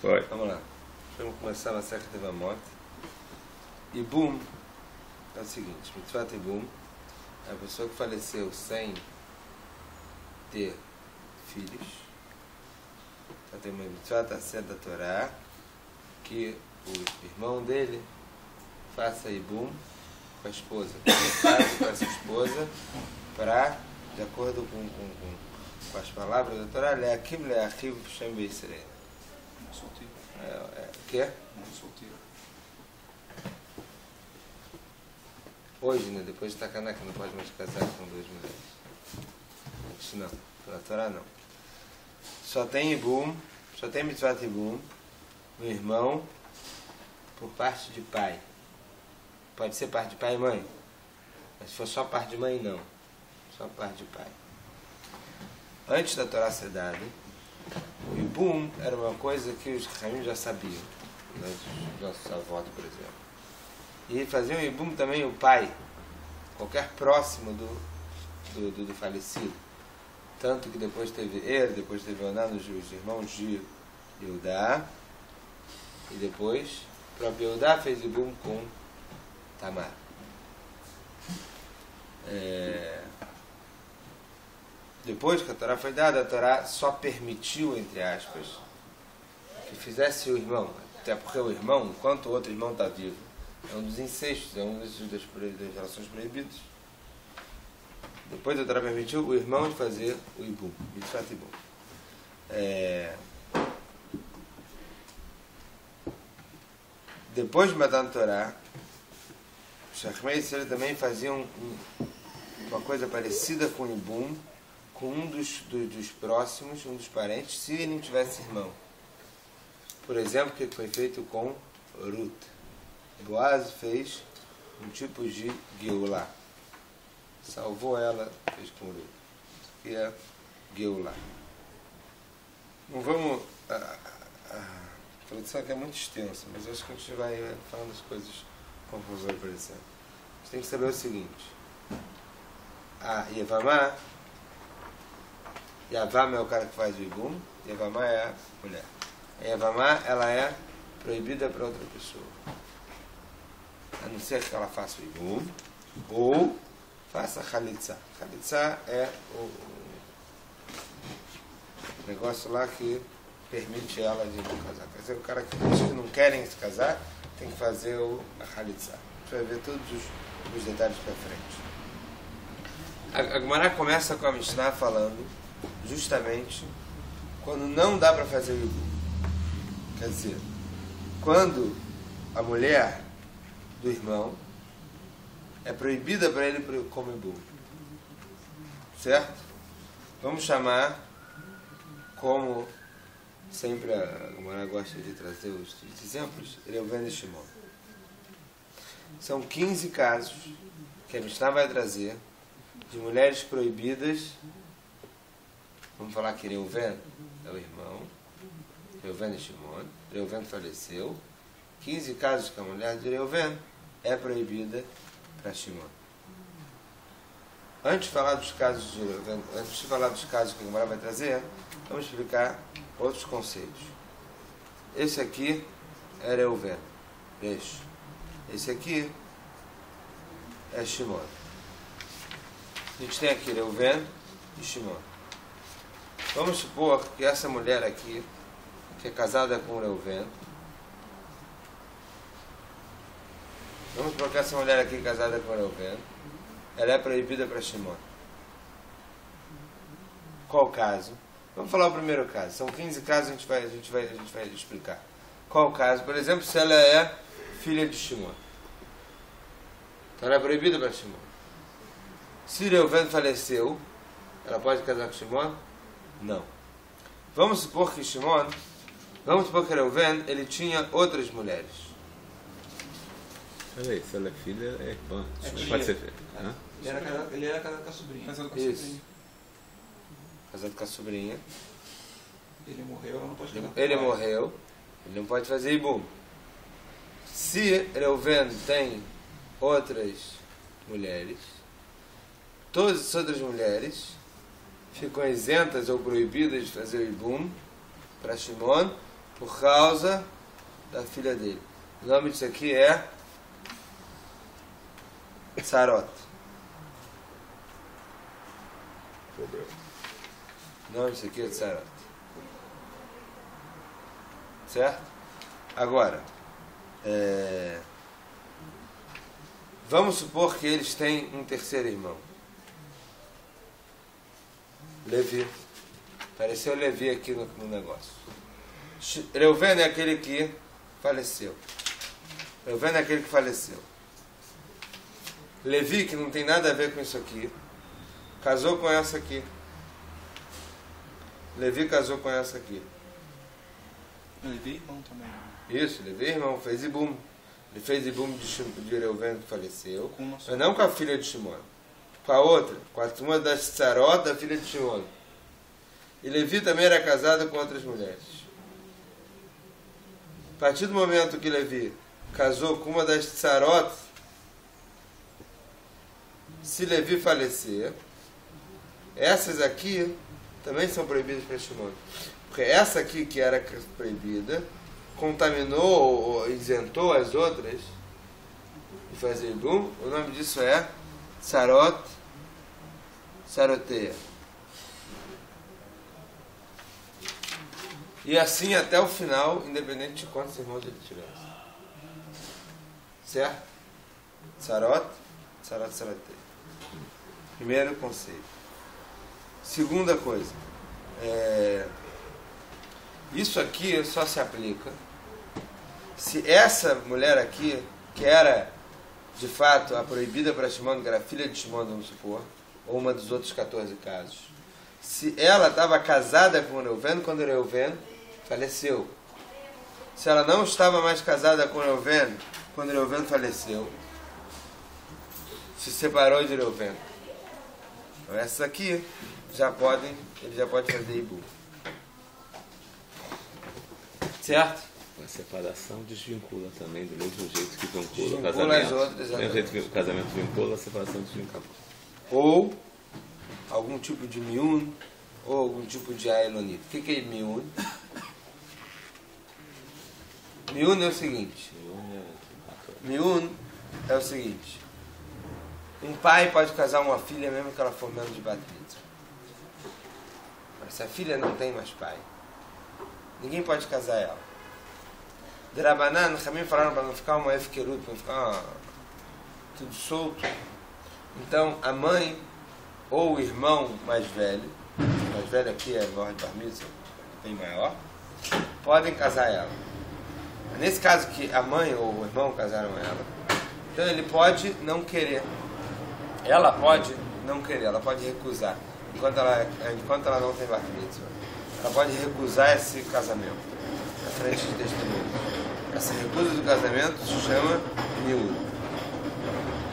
Vai. Vamos lá. Vamos começar a Masechet Yevamot. Ibum é o seguinte: Mitzvat Ibum é a pessoa que faleceu sem ter filhos. Então tem uma Mitzvat Aseh da Torá que o irmão dele faça Ibum com a esposa. Faz com essa esposa para, de acordo com as palavras da Torá, Leakim Leachiv Shem Beisrael. Solteiro. O quê? Não solteiro. Hoje, né? Depois de Takaná, que não pode mais casar com duas mulheres. Antes não. Na Torá não. Só tem Ibum, só tem Mitzvat Ibum, um irmão por parte de pai. Pode ser parte de pai e mãe. Mas se for só parte de mãe, não. Só parte de pai. Antes da Torá ser dada, o Ibum era uma coisa que os Ramim já sabiam, né? Os nossos avós, por exemplo. E faziam o Ibum também o pai, qualquer próximo do falecido. Tanto que depois teve depois teve Oná, os irmãos de Yehudá, e depois o próprio Yehudá fez Ibum com Tamar. Depois que a Torá foi dada, a Torá só permitiu, entre aspas, que fizesse o irmão, até porque o irmão, enquanto o outro irmão está vivo, é um dos incestos, é um das relações proibidas. Depois a Torá permitiu o irmão de fazer o Ibum, Mitzvat Ibum. Depois de Matan Torá, os Chachmei Israel também faziam uma coisa parecida com o Ibum, com um dos próximos, um dos parentes, se ele não tivesse irmão. Por exemplo, o que foi feito com Ruth. Boaz fez um tipo de Geulá. Salvou ela, fez com Ruth. Que é Geulá. Não vamos... A tradução aqui é muito extensa, mas acho que a gente vai falando as coisas conforme vai aparecendo. A gente tem que saber o seguinte. A Yevamá, Yavam é o cara que faz o Ibum, Yevamá é a mulher. A Yevamá, ela é proibida para outra pessoa. A não ser que ela faça o Ibum, ou faça Chalitza. Chalitza é o negócio lá que permite ela de não casar. Quer dizer, o cara que não querem se casar, tem que fazer a Chalitza. A gente vai ver todos os detalhes para frente. A Gemara começa com a Mishnah falando justamente quando não dá para fazer o Ibum. Quer dizer, quando a mulher do irmão é proibida para ele como Ibum. Certo? Vamos chamar, como sempre a Gemara gosta de trazer os exemplos, Reuven e Shimon. São 15 casos que a Mishnah vai trazer de mulheres proibidas. Vamos falar que Reuven é o irmão, Reuven e Shimon. Reuven faleceu. 15 casos que a mulher de Reuven é proibida para Shimon. Antes de falar dos casos de Reuven, antes de falar dos casos que a Gemara vai trazer, vamos explicar outros conceitos. Esse aqui é Reuven. Esse aqui é Shimon. A gente tem aqui Reuven e Shimon. Vamos supor que essa mulher aqui, que é casada com Reuven, vamos supor que essa mulher aqui casada com Reuven, ela é proibida para Shimon. Qual caso? Vamos falar o primeiro caso. São 15 casos, a gente vai explicar. Qual o caso? Por exemplo, se ela é filha de Shimon. Então ela é proibida para Shimon. Se Reuven faleceu, ela pode casar com Shimon? Não. Vamos supor que Reuven, ele tinha outras mulheres. Peraí, se ela é filha, é irmã. Tia. Pode ser filha. Hã? Ele era casado com a sobrinha. Isso. Casado com a sobrinha. Ele morreu, ela não pode casar. Ele morreu, ele não pode fazer Ibum. Se Reuven tem outras mulheres, todas as outras mulheres ficam isentas ou proibidas de fazer o Ibum para Shimon, por causa da filha dele. O nome disso aqui é Sarot. O nome disso aqui é Sarot. Certo? Agora, vamos supor que eles têm um terceiro irmão. Levi. Apareceu Levi aqui no negócio. Reuven é aquele que faleceu. Reuven é aquele que faleceu. Levi, que não tem nada a ver com isso aqui, casou com essa aqui. Levi casou com essa aqui. Levi, irmão também. Isso, Levi, irmão, fez Ibum. Ele fez Ibum de Reuven, que faleceu. Com uma só. Mas não com a filha de Shimon. Com a outra, com uma das Tzarot, da filha de Shimon. E Levi também era casado com outras mulheres. A partir do momento que Levi casou com uma das Tzarot, se Levi falecer, essas aqui também são proibidas para Shimon. Porque essa aqui, que era proibida, contaminou ou isentou as outras de fazer Ibum. O nome disso é Tzarot, Tzaroteia. E assim até o final, independente de quantos irmãos ele tivesse. Certo? Tzarot, Tzarot, Tzaroteia. Primeiro conceito. Segunda coisa. Isso aqui só se aplica se essa mulher aqui, que era de fato a proibida para Shimon, que era filha de Shimon, vamos supor, ou uma dos outros 14 casos, se ela estava casada com Reuven quando Reuven faleceu. Se ela não estava mais casada com Reuven quando Reuven faleceu, se separou de Reuven. Então essas aqui ele já pode fazer Ibum. Certo? A separação desvincula também, do mesmo jeito que vincula o Desvincula casamento. as outras, Do mesmo exatamente. jeito que o casamento vincula, a separação desvincula. Ou algum tipo de miun, ou algum tipo de aelonita. O que é miun? Miun é o seguinte. Miun é o seguinte. Um pai pode casar uma filha mesmo que ela for menos de bat mitzvah. Mas se a filha não tem mais pai, ninguém pode casar ela. De Rabanan, também falaram para não ficar uma efkerut, para não ficar tudo solto. Então, a mãe ou o irmão mais velho aqui é maior de bar mitzvah, bem maior, podem casar ela. Nesse caso que a mãe ou o irmão casaram ela, então ele pode não querer. Ela pode não querer, ela pode recusar. Enquanto ela não tem bar mitzvah, ela pode recusar esse casamento na frente de testemunhas. Essa recusa do casamento se chama miúdo.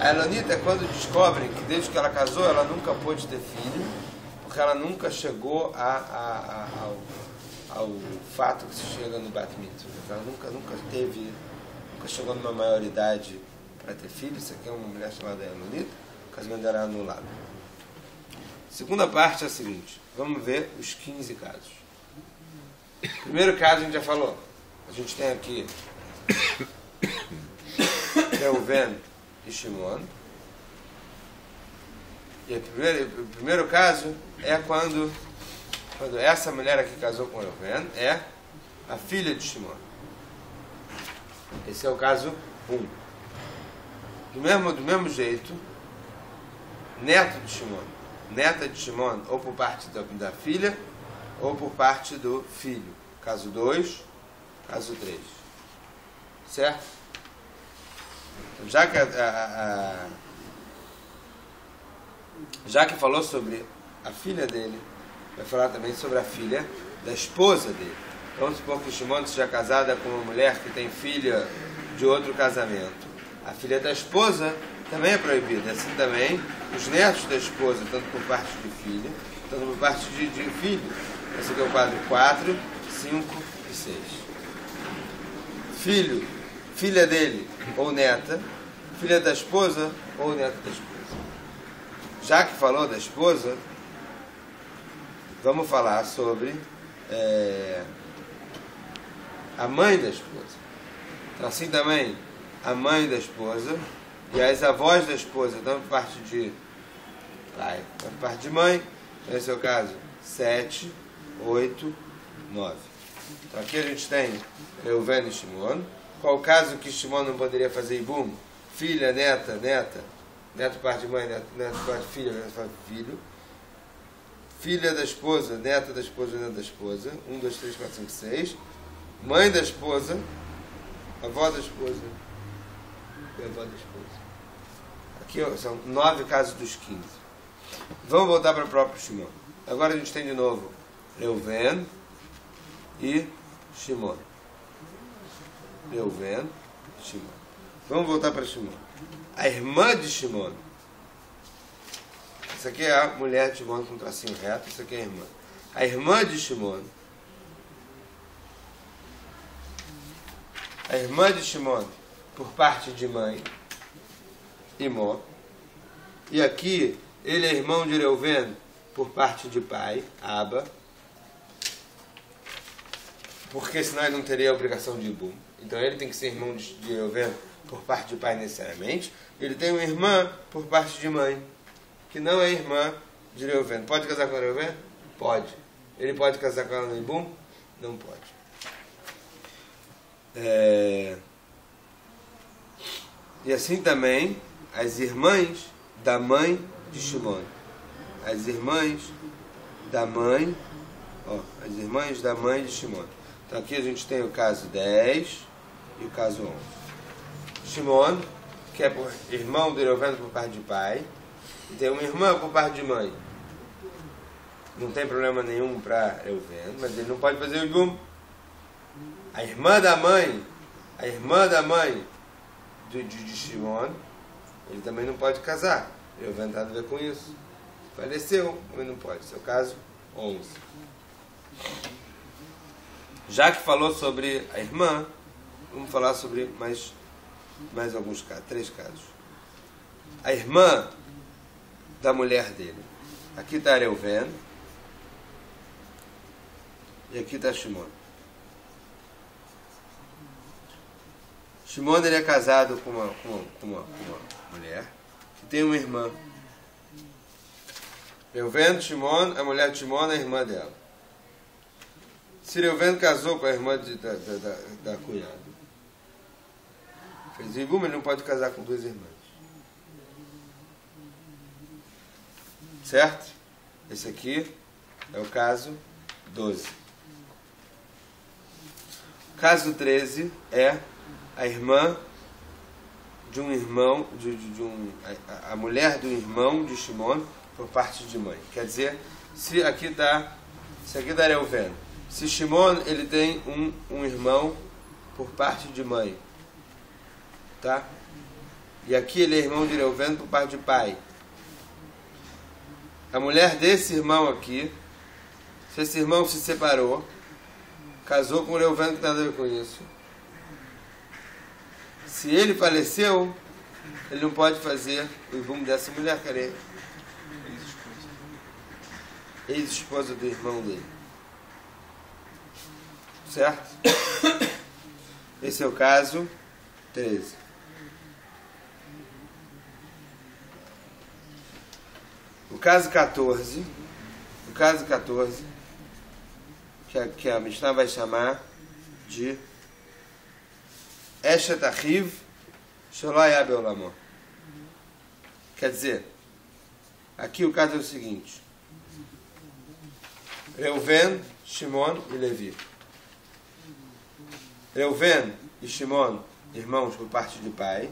A Elonita é quando descobrem que desde que ela casou ela nunca pôde ter filho, porque ela nunca chegou ao fato que se chega no bat mitzvah. Ela nunca chegou numa maioridade para ter filho. Isso aqui é uma mulher chamada Elonita. O casamento dela é anulado. Segunda parte é a seguinte. Vamos ver os 15 casos. Primeiro caso a gente já falou. A gente tem aqui Reuven e Shimon. E o primeiro caso é quando essa mulher aqui casou com Reuven, é a filha de Shimon. Esse é o caso 1. Do mesmo jeito, neto de Shimon, neta de Shimon, ou por parte da filha, ou por parte do filho. Caso 2, caso 3. Certo? Então, já que falou sobre a filha dele, vai falar também sobre a filha da esposa dele. Vamos supor que Shimon seja casada com uma mulher que tem filha de outro casamento. A filha da esposa também é proibida. Assim também, os netos da esposa, tanto por parte de filha, tanto por parte de filho. Esse aqui é o quadro 4, 5 e 6. Filha dele ou neta, filha da esposa ou neta da esposa. Já que falou da esposa, vamos falar sobre a mãe da esposa. Então, assim também, a mãe da esposa e as avós da esposa, tanto por parte de pai quanto por parte de mãe. Então, esse é o caso 7, 8, 9. Então, aqui a gente tem Reuven e Shimon. Qual o caso que Shimon não poderia fazer Ibum? Filha, neta, neto por parte de mãe, neto por parte de filha, neto por parte de filho. Filha da esposa, neta da esposa, neto da esposa. 1, 2, 3, 4, 5, 6. Mãe da esposa, avó da esposa e avó da esposa. Aqui são 9 casos dos 15. Vamos voltar para o próprio Shimon. Agora a gente tem de novo Reuven e Shimon. Reuven e Shimon. Vamos voltar para Shimon. A irmã de Shimon. Essa aqui é a mulher de Shimon com um tracinho reto. Essa aqui é a irmã. A irmã de Shimon. A irmã de Shimon, por parte de mãe, Imó. E aqui, ele é irmão de Reuven, por parte de pai, Aba. Porque senão ele não teria a obrigação de Ibum. Então ele tem que ser irmão de Reuven por parte de pai necessariamente. Ele tem uma irmã por parte de mãe, que não é irmã de Reuven. Pode casar com a Reuven? Pode. Ele pode casar com ela no Ibum? Não pode. E assim também as irmãs da mãe de Shimon. As irmãs da mãe, as irmãs da mãe de Shimon. Então aqui a gente tem o caso 10 e o caso 11. Shimon, que é irmão de Reuven por parte de pai, e tem uma irmã por parte de mãe. Não tem problema nenhum para Reuven, mas ele não pode fazer o Ibum. A irmã da mãe de Shimon, ele também não pode casar. Reuven não tem nada a ver com isso. Faleceu, mas não pode. Esse é o caso 11. Já que falou sobre a irmã, vamos falar sobre mais alguns casos, 3 casos. A irmã da mulher dele. Aqui está Reuven e aqui está Shimon. Shimon, ele é casado com uma mulher que tem uma irmã. Reuven, Shimon, a mulher de Shimon é a irmã dela. Se Reuven casou com a irmã da cunhada, fez Ibum, ele não pode casar com 2 irmãs. Certo? Esse aqui é o caso 12. O caso 13 é a irmã de um irmão, a mulher do irmão de Shimon por parte de mãe. Quer dizer, se aqui dá Reuven. Se Shimon, ele tem um irmão por parte de mãe, tá? E aqui ele é irmão de Reuven por parte de pai. A mulher desse irmão aqui, se esse irmão se separou, casou com Reuven, que não tem nada a ver com isso. Se ele faleceu, ele não pode fazer o Ibum dessa mulher, que é ex-esposa do irmão dele. Certo? Esse é o caso 13. O caso 14, que a Mishnah vai chamar de Eshet Achiv Shelo Haya Be'olamo. Quer dizer, aqui o caso é o seguinte: Reuven, Shimon e Levi. Reuven e Shimon, irmãos por parte de pai.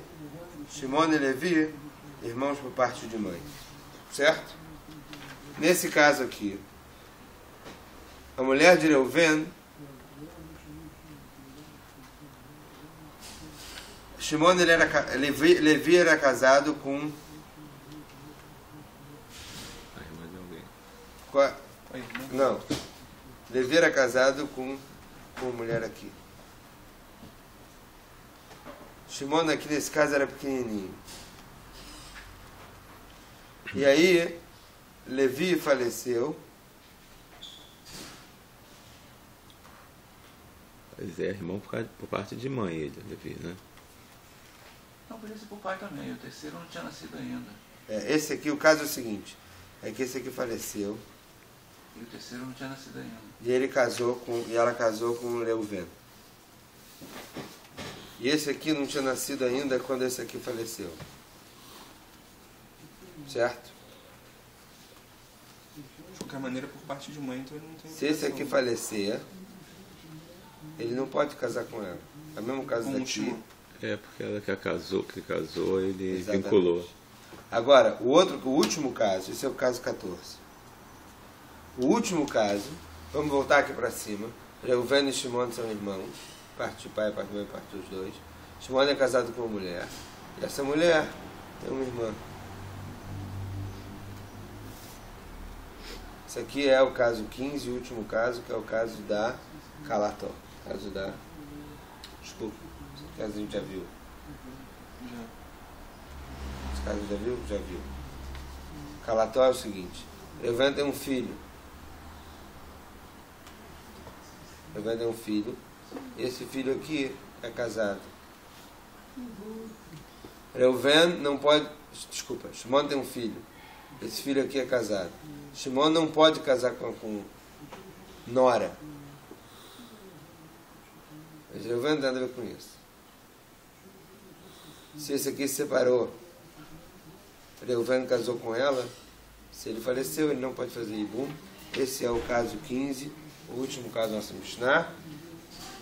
Shimon e Levi, irmãos por parte de mãe. Certo? Nesse caso aqui, a mulher de Reuven, Levi era casado com a irmã de alguém. Não. Levi era casado com uma mulher aqui. Shimon aqui nesse caso era pequenininho. E aí, Levi faleceu. Mas é irmão por parte de mãe, ele, Levi, né? Não, podia ser por pai também. O terceiro não tinha nascido ainda. Esse aqui, o caso é o seguinte, é que esse aqui faleceu, E o terceiro não tinha nascido ainda. e ela casou com Reuven. E esse aqui não tinha nascido ainda quando esse aqui faleceu. Certo? De qualquer maneira, por parte de mãe, então ele não tem... Se esse aqui falecer, ele não pode casar com ela. É o mesmo caso Com o daqui. Shimon. É, porque ela que casou, ele Exatamente. vinculou. Agora, o último caso, esse é o caso 14. O último caso, vamos voltar aqui para cima. Reuven e Shimon são irmãos, parte de pai, parte de mãe, parte dos dois. Shimon é casado com uma mulher, e essa mulher tem uma irmã. Esse aqui é o caso 15, o último caso, que é o caso da Calató. Caso da... Desculpa, esse caso a gente já viu. Já. Esse caso já viu? Já viu. Calató é o seguinte, Reuven tem um filho. Reuven tem um filho, e esse filho aqui é casado. Reuven não pode... Desculpa, Shimon tem um filho. Esse filho aqui é casado. Shimon não pode casar com Nora. Mas Reuven não tem nada a ver com isso. Se esse aqui se separou, Reuven casou com ela, se ele faleceu, ele não pode fazer Ibum. Esse é o caso 15, o último caso da nossa Mishnah.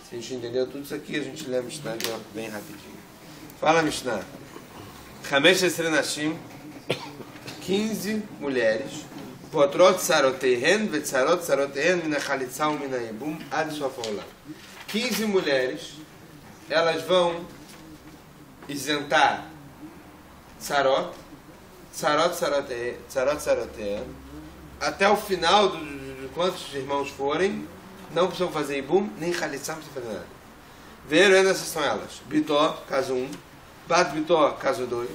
Se a gente entendeu tudo isso aqui, a gente lê a Mishnah bem rapidinho. Fala, Mishnah. 15 Nashim, 15 mulheres, Potrot Sarotehen, Vetzarot Sarotehen, Mina Chalitza u Mina Ibum, Ad Sof Haolam. 15 mulheres, elas vão isentar Sarot Sarotehen, até o final de quantos irmãos forem, não precisam fazer Ibum, nem Chalitza, não precisam fazer nada. Veram, essas são elas. Bitó, caso 1. Bat Bitó, caso 2.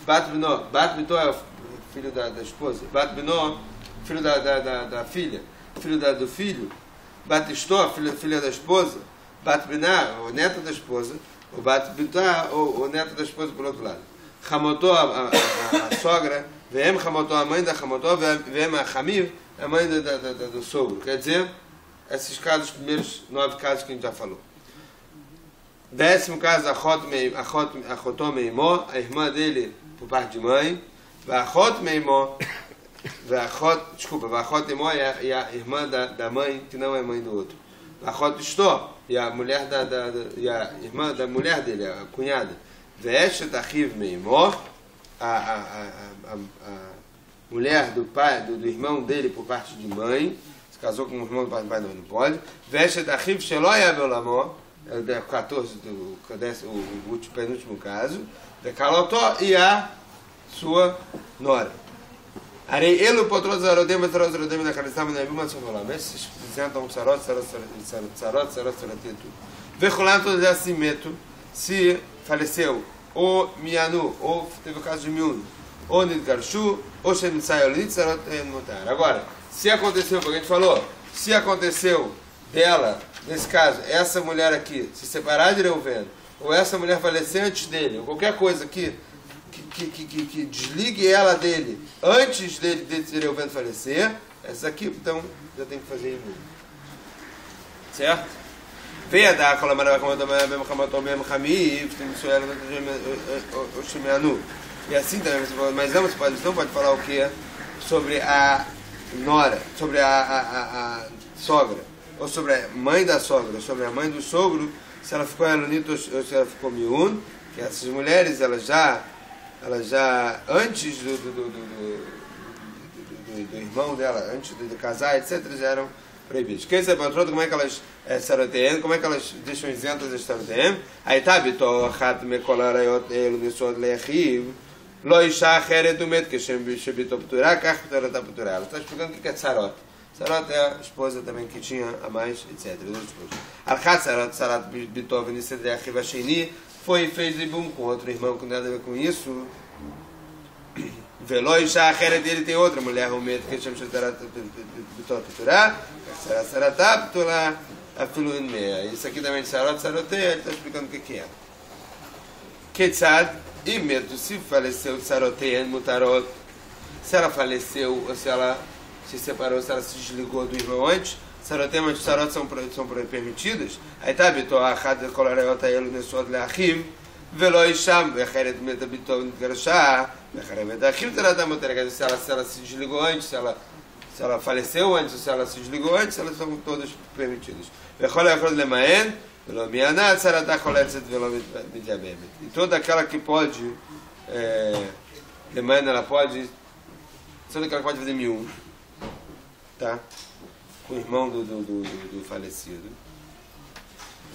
Bat Bitó é o filho da esposa. Bat Binó, filho da filha. Filho do filho. Bat Istó, filha da esposa. Bat Biná, o neto da esposa. O Bat Bitá, o neto da esposa por outro lado. Hamotó, a sogra. Vem Hamotó, a mãe da Hamotó. Vem a Hamir, a mãe do sogro. Quer dizer, esses casos, os primeiros 9 casos que a gente já falou. 10º caso, Achotó Meimó, a irmã dele por parte de mãe. Vachot Meimó, Vachot Meimó é a irmã da mãe, que não é mãe do outro. Vachot Istó, e a mulher e a irmã da mulher dele, a cunhada. Veshet Achiv Meimó, a mulher do pai, do irmão dele por parte de mãe, se casou com um irmão do pai, não pode. Veshet Achiv Sheloy Abelamó, é o 14, o penúltimo caso, de Calotó e a sua nora. Arei elo potrot zarodem na Chalitza na Ibum Sof Haolam. Esses representam sarot tudo. Vecholam todos assim meto, se faleceu ou Mianu, ou teve o caso de Miun, ou Nidgarshu, ou Shemitzai Olid, sarot mutar. Agora, se aconteceu, porque a gente falou, se aconteceu dela, nesse caso, essa mulher aqui se separar de Reuven, ou essa mulher falecer antes dele, ou qualquer coisa que desligue ela dele antes dele Reuven falecer, essa aqui, então, já tem que fazer Ibum. Certo? Veja dar aquela maravilha e assim também, mas não pode falar o que? Sobre a nora, sobre a sogra, ou sobre a mãe da sogra, ou sobre a mãe do sogro, se ela ficou Elonita ou se ela ficou Miun, que essas mulheres, elas já antes do irmão dela, antes de casar, etc., já eram proibidas. Quem sabe como é que elas sarotehen, como é que elas deixam isentas as sarotehen? Aí tá, Bitó, Hat, Mekolarayot, Elo, Nisod, Lechiv, Lo Isha, Heret, Umet, que Shebitó Pturá, Kach, Pturá, Pturá. Ela está explicando o que é sarot. Sarot é a esposa também que tinha a mais, etc. Al-Khat, Sarat, Bitó, Vinissed, Lechiv, Asheni, foi e fez Ibum com outro irmão que não tem nada a ver com isso. Veló Isha, a dele tem outra mulher, Umet, que chama Bitó Pturá, Saratá Pturá, afilu in meia. Isso aqui também de sarot, saroteia, ele está explicando o que é. Ketzad, e medo, se faleceu saroteia, mutarot, se ela faleceu, ou se ela se separou, se ela se desligou do irmão antes, saroteia, mas sarot são permitidas. Aí tá, bitou, a chad, coloreota, ele, nessuot, leachim, velo isham, vecheret, metabitou, nitgarashá, vecheret, metachim, teratam, motera, se ela se desligou antes, se ela faleceu antes, ou se ela se desligou antes, elas são todas permitidas. E toda aquela que pode, ela pode, toda aquela que pode fazer miúm, tá? Com o irmão do falecido.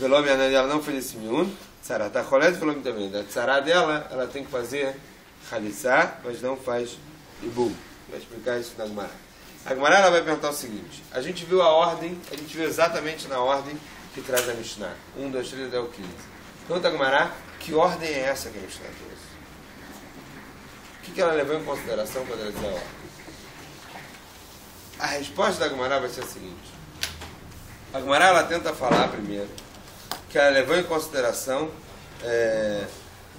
Ela não fez esse miúm, tzarata cholet velomit também. Da tzará dela, ela tem que fazer chalitzá, mas não faz ibum. Vai explicar isso na Gemara. A Gemara ela vai perguntar o seguinte: a gente viu a ordem, a gente viu exatamente na ordem que traz a Mishnah. 1, 2, 3 até o 15. Pergunta a Gemara, que ordem é essa que a Mishnah trouxe? O que ela levou em consideração quando ela diz a ordem? A resposta da Gemara vai ser a seguinte: a Gemara ela tenta falar primeiro que ela levou em consideração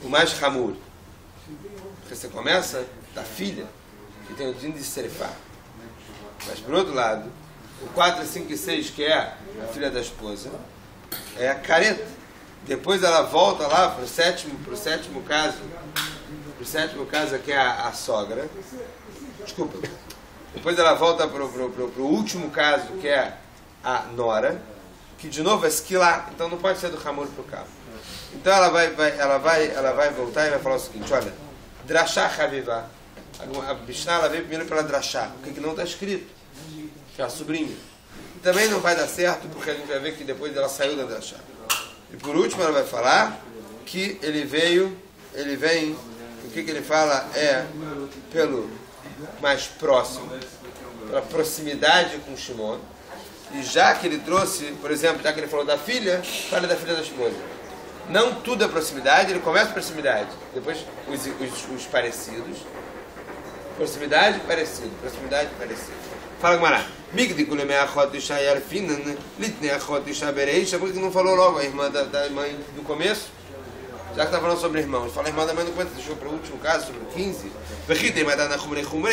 o mais hamur. Porque você começa da filha, que tem o din de serifá. Mas, por outro lado, o 4, 5 e 6, que é a filha da esposa, é a careta. Depois ela volta lá para o sétimo caso. O sétimo caso que é a sogra. Desculpa. Depois ela volta para o último caso, que é a nora, que de novo é esquilar. Então não pode ser do hamur para o cabo. Então ela vai voltar e vai falar o seguinte: olha, drashá chavivá. A Mishnah ela veio primeiro pela drashá, o que não está escrito, que é a sobrinha. E também não vai dar certo, porque a gente vai ver que depois ela saiu da drashá. E por último ela vai falar que ele vem, o que ele fala é pelo mais próximo, pela proximidade com Shimon. E já que ele trouxe, por exemplo, já que ele falou da filha, fala da filha da esposa. Não tudo é proximidade, ele começa proximidade, depois os parecidos. Proximidade parecido. Fala Gemara. Por que não falou logo a irmã da mãe do começo? Já que está falando sobre irmão. Ele fala a irmã da mãe do começo, deixou para o último caso, sobre o 15.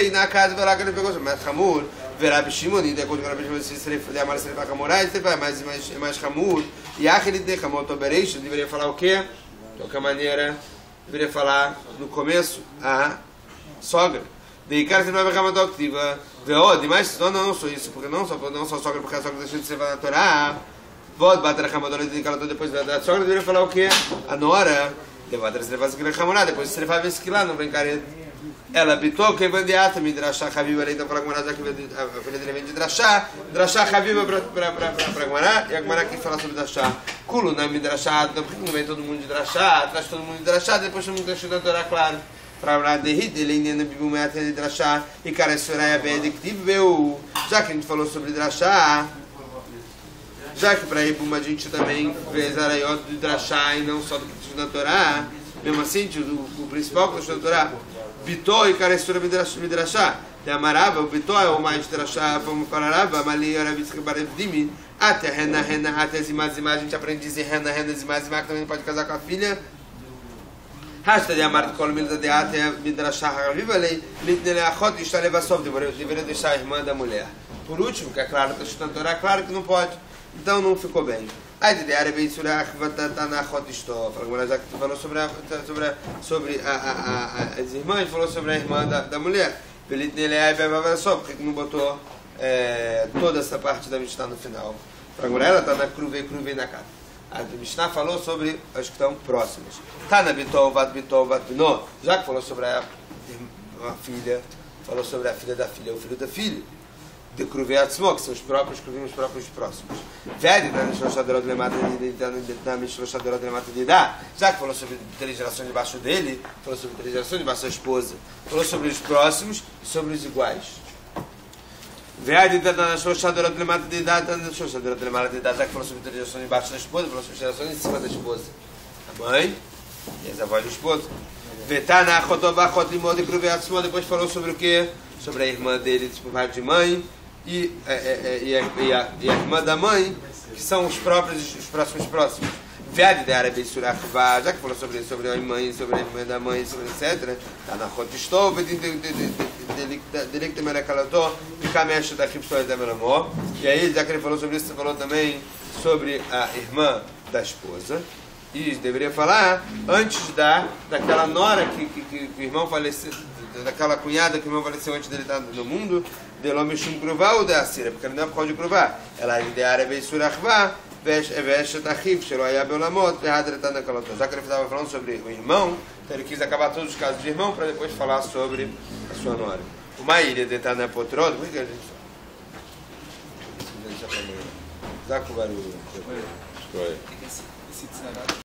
E na casa verá que ele pegou sobre o Hamur, verá Bishimon, e depois verá Bishimon, se ele amar, se ele vai Hamurai, se ele vai mais Hamur. E aquele de Hamur Tobereish, deveria falar o quê? De qualquer maneira, deveria falar no começo a sogra. Deicar se não vai reclamar ativa. Demais, não sou isso, porque não só sogra, porque a sogra deixou de ser na Torá. Vou bater a camadora e dedicar depois da sogra, deveria falar o quê? A nora. Depois se ele vai esquilar, não vem careta. Ela habitou que vem de ata, me drachá Haviva, então para a Gemara, já que a filha dele vem de drachá Haviva para a Gemara, e a Gemara aqui fala sobre drachá. Culo na midrashá, porque não vem todo mundo de drachá, traz todo mundo de drachá, depois todo mundo deixou da Torá, claro. Para de hit, ele ainda bibumeta de drachá, e cara, isso era bedictível. Já que a gente falou sobre drachá, já que para Ibum a gente também fez araiot de drachá e não só do que da Torá, mesmo assim, o principal que da Torá, Bitó e Karesura Midrashá, de Amarava, o Bitó é o mais drachá, vamos para Arava, Mali, Arabisca, Barevdimi, até Rena, até Zimá, a gente aprende a dizer Rena, Zimá, que também pode casar com a filha. Rasta de Amar de Colmilda de até Midrashá, Viva Lei, Litnele Achot, e está levasov, deveria deixar a irmã da mulher. Por último, que é claro, está na Torá, claro que não pode. Então não ficou bem. Aí de área bem sobre a já que tu falou sobre as irmãs, falou sobre a irmã da mulher. Só porque não botou toda essa parte da Mishnah no final. Para agora ela está na cruve na casa. A Mishnah falou sobre as que estão próximas. Tá na Bitol, Vat Binó. Já que falou sobre a filha, falou sobre a filha da filha, o filho da filha. De Kruveatzmo, que são os próprios próximos. Velho, já que falou sobre 3 gerações debaixo dele, falou sobre 3 gerações debaixo da esposa, falou sobre os próximos e sobre os iguais. Velho, já que falou sobre 3 gerações debaixo da esposa, falou sobre gerações em cima da esposa. A mãe e as avós da esposa. Depois falou sobre o quê? Sobre a irmã dele, tipo, pai de mãe. E a irmã da mãe, que são os próximos. Viad de árabe surachva, já que falou sobre a mãe, sobre a irmã da mãe, sobre etc. Tá na Rotistov, delicte merecalato, e camecha da Ripstória da Melamó. E aí, já que ele falou sobre isso, falou também sobre a irmã da esposa. E deveria falar antes daquela nora que o irmão faleceu, daquela cunhada que o irmão faleceu antes dele estar no mundo, de Lomishum Kruvá ou de Assira, porque não é por causa de Kruvá. Ela é de árabe surachva. Já que ele estava falando sobre o irmão, então ele quis acabar todos os casos de irmão para depois falar sobre a sua nora. Uma ilha de Tanapotrod, por que a gente fala? Deixa para amanhã. Zakubaru.